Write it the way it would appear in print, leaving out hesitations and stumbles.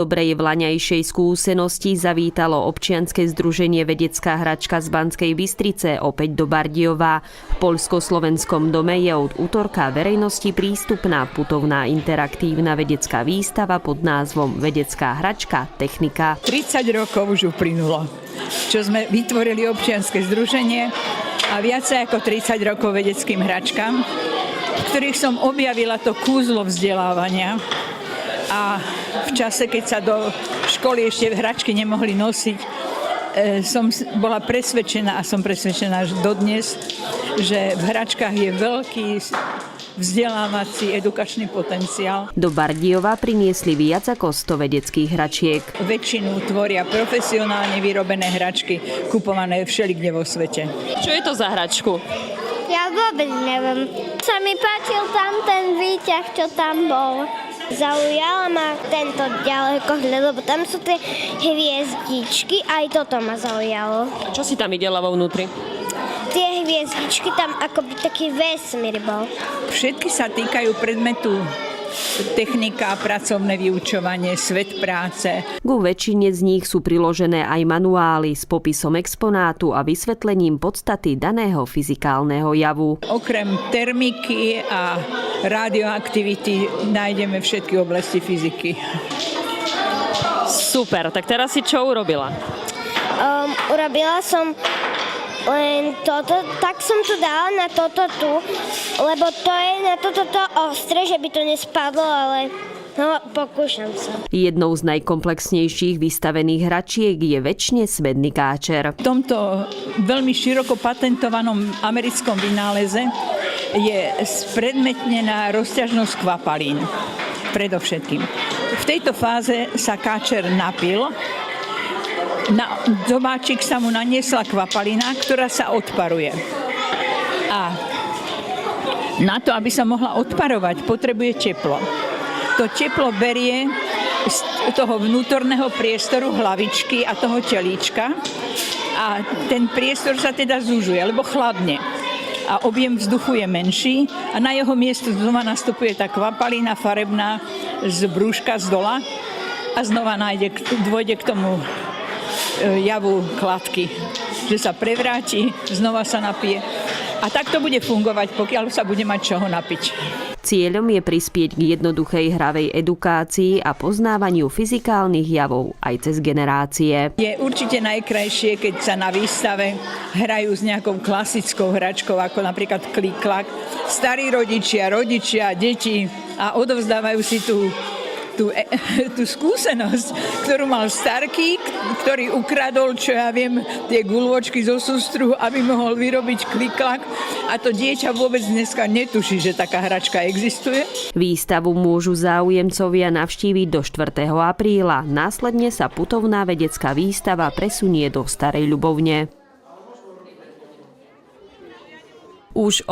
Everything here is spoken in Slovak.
Dobrej vlaňajšej skúsenosti zavítalo občianske združenie Vedecká hračka z Banskej Bystrice opäť do Bardejova. V Poľsko-slovenskom dome je od utorka verejnosti prístupná putovná interaktívna vedecká výstava pod názvom Vedecká hračka Technika. 30 rokov už uplynulo, čo sme vytvorili občianske združenie a viacej ako 30 rokov vedeckým hračkám, v ktorých som objavila to kúzlo vzdelávania. A v čase, keď sa do školy ešte hračky nemohli nosiť, som bola presvedčená a som presvedčená až dodnes, že v hračkách je veľký vzdelávací edukačný potenciál. Do Bardejova priniesli viac ako 100 vedeckých hračiek. Väčšinu tvoria profesionálne vyrobené hračky, kupované všelikde vo svete. Čo je to za hračku? Ja vôbec neviem. Sa mi páčil tam ten výťah, čo tam bol. Zaujala ma tento ďalekohľad, lebo tam sú tie hviezdičky, aj toto ma zaujalo. Čo si tam videla vo vnútri? Tie hviezdičky tam akoby taký vesmír bol. Všetky sa týkajú predmetu technika, pracovné vyučovanie, svet práce. Ku väčšine z nich sú priložené aj manuály s popisom exponátu a vysvetlením podstaty daného fyzikálneho javu. Okrem termiky a radioaktivity nájdeme všetky oblasti fyziky. Super, tak teraz si čo urobila? Urobila som len toto, tak som to dala na toto tu, lebo to je na toto ostré, že by to nespadlo, ale no, pokúšam sa. Jednou z najkomplexnejších vystavených hračiek je večne smedný káčer. V tomto veľmi široko patentovanom americkom vynáleze je spredmetnená rozťažnosť kvapalín. Predovšetkým. V tejto fáze sa káčer napil. Na dobáčik sa mu naniesla kvapalina, ktorá sa odparuje. A na to, aby sa mohla odparovať, potrebuje teplo. To teplo berie z toho vnútorného priestoru hlavičky a toho telíčka a ten priestor sa teda zužuje, alebo chladne. A objem vzduchu je menší a na jeho miesto znova nastupuje tá kvapalina farebná z brúška z dola a znova dôjde k tomu javu kladky, že sa prevráti, znova sa napije. A tak to bude fungovať, pokiaľ sa bude mať čoho napiť. Cieľom je prispieť k jednoduchej hravej edukácii a poznávaniu fyzikálnych javov aj cez generácie. Je určite najkrajšie, keď sa na výstave hrajú s nejakou klasickou hračkou, ako napríklad klik-klak. Starí rodičia, deti a odovzdávajú si tú skúsenosť, ktorú mal starký, ktorý ukradol, čo ja viem, tie guľôčky zo sústruhu, aby mohol vyrobiť klik-klak. A to dieťa vôbec dneska netuší, že taká hračka existuje. Výstavu môžu záujemcovia navštíviť do 4. apríla. Následne sa putovná vedecká výstava presunie do Starej Ľubovne. Už